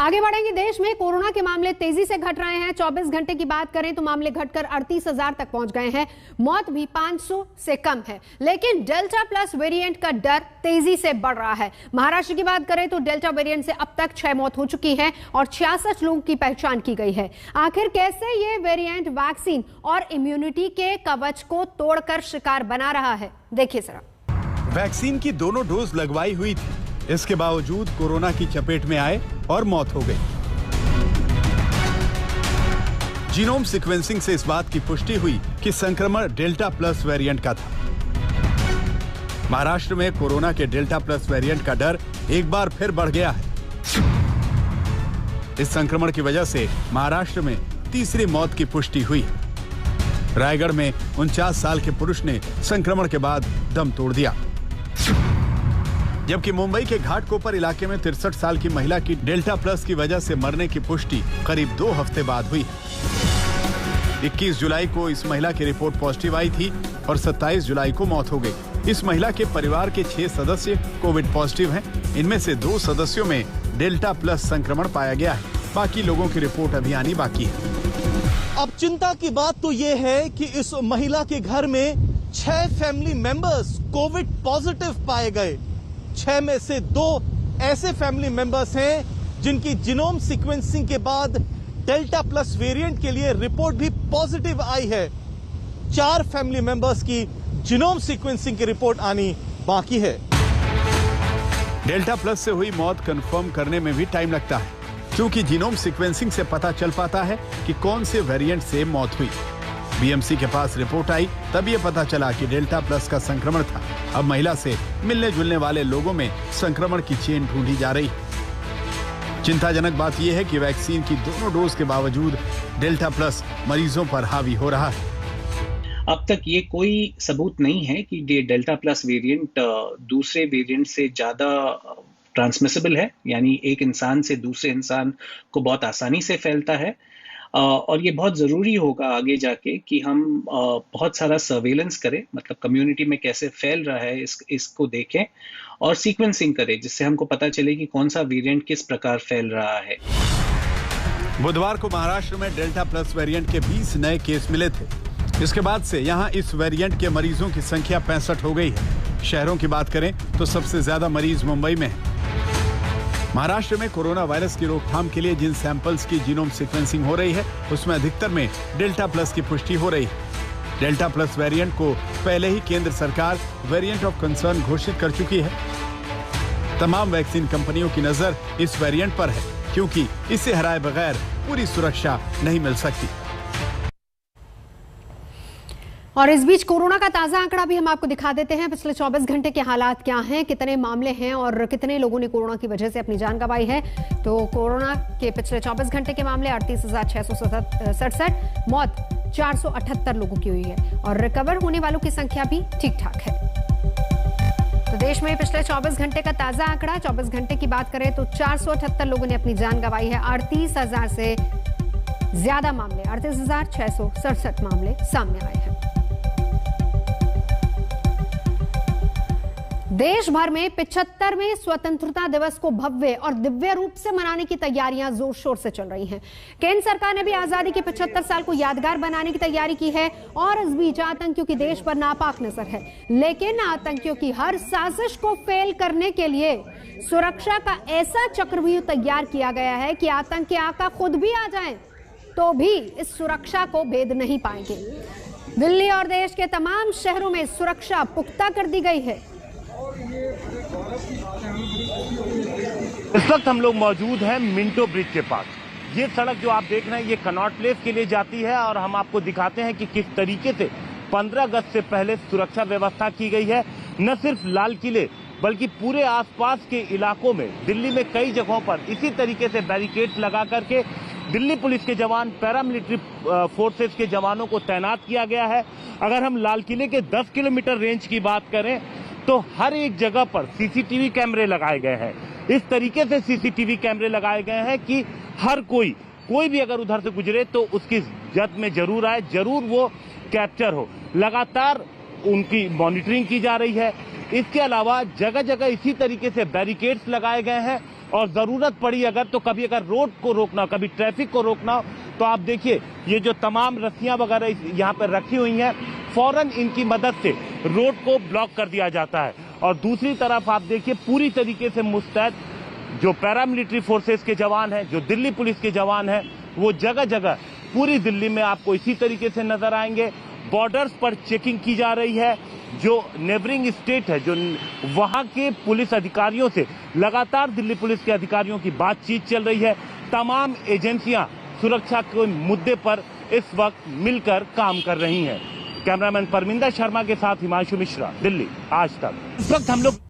आगे बढ़ेंगे। देश में कोरोना के मामले तेजी से घट रहे हैं। 24 घंटे की बात करें तो मामले घटकर 38,000 तक पहुंच गए हैं। मौत भी 500 से कम है, लेकिन डेल्टा प्लस वेरिएंट का डर तेजी से बढ़ रहा है। महाराष्ट्र की बात करें तो डेल्टा वेरिएंट से अब तक 6 मौत हो चुकी है और 66 लोगों की पहचान की गई है। आखिर कैसे ये वेरिएंट वैक्सीन और इम्यूनिटी के कवच को तोड़कर शिकार बना रहा है, देखिए जरा। वैक्सीन की दोनों डोज लगवाई हुई थी, इसके बावजूद कोरोना की चपेट में आए और मौत हो गई। जीनोम सीक्वेंसिंग से इस बात की पुष्टि हुई कि संक्रमण डेल्टा प्लस वेरिएंट का था। महाराष्ट्र में कोरोना के डेल्टा प्लस वेरिएंट का डर एक बार फिर बढ़ गया है। इस संक्रमण की वजह से महाराष्ट्र में तीसरी मौत की पुष्टि हुई। रायगढ़ में 49 साल के पुरुष ने संक्रमण के बाद दम तोड़ दिया, जबकि मुंबई के घाटकोपर इलाके में 63 साल की महिला की डेल्टा प्लस की वजह से मरने की पुष्टि करीब 2 हफ्ते बाद हुई। 21 जुलाई को इस महिला की रिपोर्ट पॉजिटिव आई थी और 27 जुलाई को मौत हो गई। इस महिला के परिवार के 6 सदस्य कोविड पॉजिटिव हैं। इनमें से 2 सदस्यों में डेल्टा प्लस संक्रमण पाया गया है। बाकी लोगों की रिपोर्ट अभी आनी बाकी है। अब चिंता की बात तो ये है कि इस महिला के घर में 6 फैमिली मेंबर्स कोविड पॉजिटिव पाए गए। 6 में से 2 ऐसे फैमिली मेंबर्स हैं जिनकी जीनोम सीक्वेंसिंग के बाद डेल्टा प्लस वेरिएंट के लिए रिपोर्ट भी पॉजिटिव आई है। 4 फैमिली मेंबर्स की जीनोम सीक्वेंसिंग की रिपोर्ट आनी बाकी है। डेल्टा प्लस से हुई मौत कंफर्म करने में भी टाइम लगता है, क्योंकि जीनोम सीक्वेंसिंग से पता चल पाता है कि कौन से वेरिएंट से मौत हुई। बीएमसी के पास रिपोर्ट आई तब ये पता चला कि डेल्टा प्लस का संक्रमण था। अब महिला से मिलने जुलने वाले लोगों में संक्रमण की चेन ढूंढी जा रही है। चिंताजनक बात यह है कि वैक्सीन की दोनों डोज के बावजूद डेल्टा प्लस मरीजों पर हावी हो रहा है। अब तक ये कोई सबूत नहीं है कि डेल्टा प्लस वेरिएंट दूसरे वेरिएंट से ज्यादा ट्रांसमिसिबल है, यानी एक इंसान से दूसरे इंसान को बहुत आसानी से फैलता है। और ये बहुत ज़रूरी होगा आगे जाके कि हम बहुत सारा सर्वेलेंस करें, मतलब कम्युनिटी में कैसे फैल रहा है इसको देखें और सीक्वेंसिंग करें, जिससे हमको पता चले कि कौन सा वेरिएंट किस प्रकार फैल रहा है। बुधवार को महाराष्ट्र में डेल्टा प्लस वेरिएंट के 20 नए केस मिले थे। इसके बाद से यहां इस वेरिएंट के मरीजों की संख्या 65 हो गई है। शहरों की बात करें तो सबसे ज्यादा मरीज मुंबई में है। महाराष्ट्र में कोरोना वायरस की रोकथाम के लिए जिन सैंपल्स की जीनोम सीक्वेंसिंग हो रही है, उसमें अधिकतर में डेल्टा प्लस की पुष्टि हो रही है। डेल्टा प्लस वेरिएंट को पहले ही केंद्र सरकार वेरिएंट ऑफ कंसर्न घोषित कर चुकी है। तमाम वैक्सीन कंपनियों की नजर इस वेरिएंट पर है, क्योंकि इसे हराए बगैर पूरी सुरक्षा नहीं मिल सकती। और इस बीच कोरोना का ताजा आंकड़ा भी हम आपको दिखा देते हैं। पिछले 24 घंटे के हालात क्या हैं, कितने मामले हैं और कितने लोगों ने कोरोना की वजह से अपनी जान गंवाई है। तो कोरोना के पिछले 24 घंटे के मामले 38,667, मौत 478 लोगों की हुई है और रिकवर होने वालों की संख्या भी ठीक ठाक है। तो देश में पिछले 24 घंटे का ताजा आंकड़ा, 24 घंटे की बात करें तो 478 लोगों ने अपनी जान गंवाई है। 38,000 से ज्यादा मामले, 38,667 मामले सामने आए हैं। देश भर में 75वें स्वतंत्रता दिवस को भव्य और दिव्य रूप से मनाने की तैयारियां जोर शोर से चल रही हैं। केंद्र सरकार ने भी आजादी के 75 साल को यादगार बनाने की तैयारी की है और इस बीच आतंकियों की देश पर नापाक नजर है। लेकिन आतंकियों की हर साजिश को फेल करने के लिए सुरक्षा का ऐसा चक्रव्यूह तैयार किया गया है कि आतंकी आका खुद भी आ जाएं तो भी इस सुरक्षा को भेद नहीं पाएंगे। दिल्ली और देश के तमाम शहरों में सुरक्षा पुख्ता कर दी गई है। इस वक्त हम लोग मौजूद हैं मिंटो ब्रिज के पास। ये सड़क जो आप देख रहे हैं ये कनॉट प्लेस के लिए जाती है और हम आपको दिखाते हैं कि किस तरीके से 15 अगस्त से पहले सुरक्षा व्यवस्था की गई है। न सिर्फ लाल किले बल्कि पूरे आसपास के इलाकों में, दिल्ली में कई जगहों पर इसी तरीके से बैरिकेड्स लगा करके दिल्ली पुलिस के जवान, पैरामिलिट्री फोर्सेस के जवानों को तैनात किया गया है। अगर हम लाल किले के 10 किलोमीटर रेंज की बात करें तो हर एक जगह पर सीसीटीवी कैमरे लगाए गए हैं। इस तरीके से सीसीटीवी कैमरे लगाए गए हैं कि हर कोई भी अगर उधर से गुजरे तो उसकी जद में जरूर आए, जरूर वो कैप्चर हो। लगातार उनकी मॉनिटरिंग की जा रही है। इसके अलावा जगह जगह इसी तरीके से बैरिकेड्स लगाए गए हैं और जरूरत पड़ी अगर तो कभी अगर रोड को रोकना, कभी ट्रैफिक को रोकना, तो आप देखिए ये जो तमाम रस्सियां वगैरह यहाँ पर रखी हुई हैं, फौरन इनकी मदद से रोड को ब्लॉक कर दिया जाता है। और दूसरी तरफ आप देखिए पूरी तरीके से मुस्तैद जो पैरामिलिट्री फोर्सेस के जवान हैं, जो दिल्ली पुलिस के जवान हैं, वो जगह जगह पूरी दिल्ली में आपको इसी तरीके से नजर आएंगे। बॉर्डर्स पर चेकिंग की जा रही है। जो नेबरिंग स्टेट है, जो वहां के पुलिस अधिकारियों से लगातार दिल्ली पुलिस के अधिकारियों की बातचीत चल रही है। तमाम एजेंसियां सुरक्षा के मुद्दे पर इस वक्त मिलकर काम कर रही हैं। कैमरामैन परमिंदर शर्मा के साथ हिमांशु मिश्रा, दिल्ली आज तक। इस वक्त हम लोग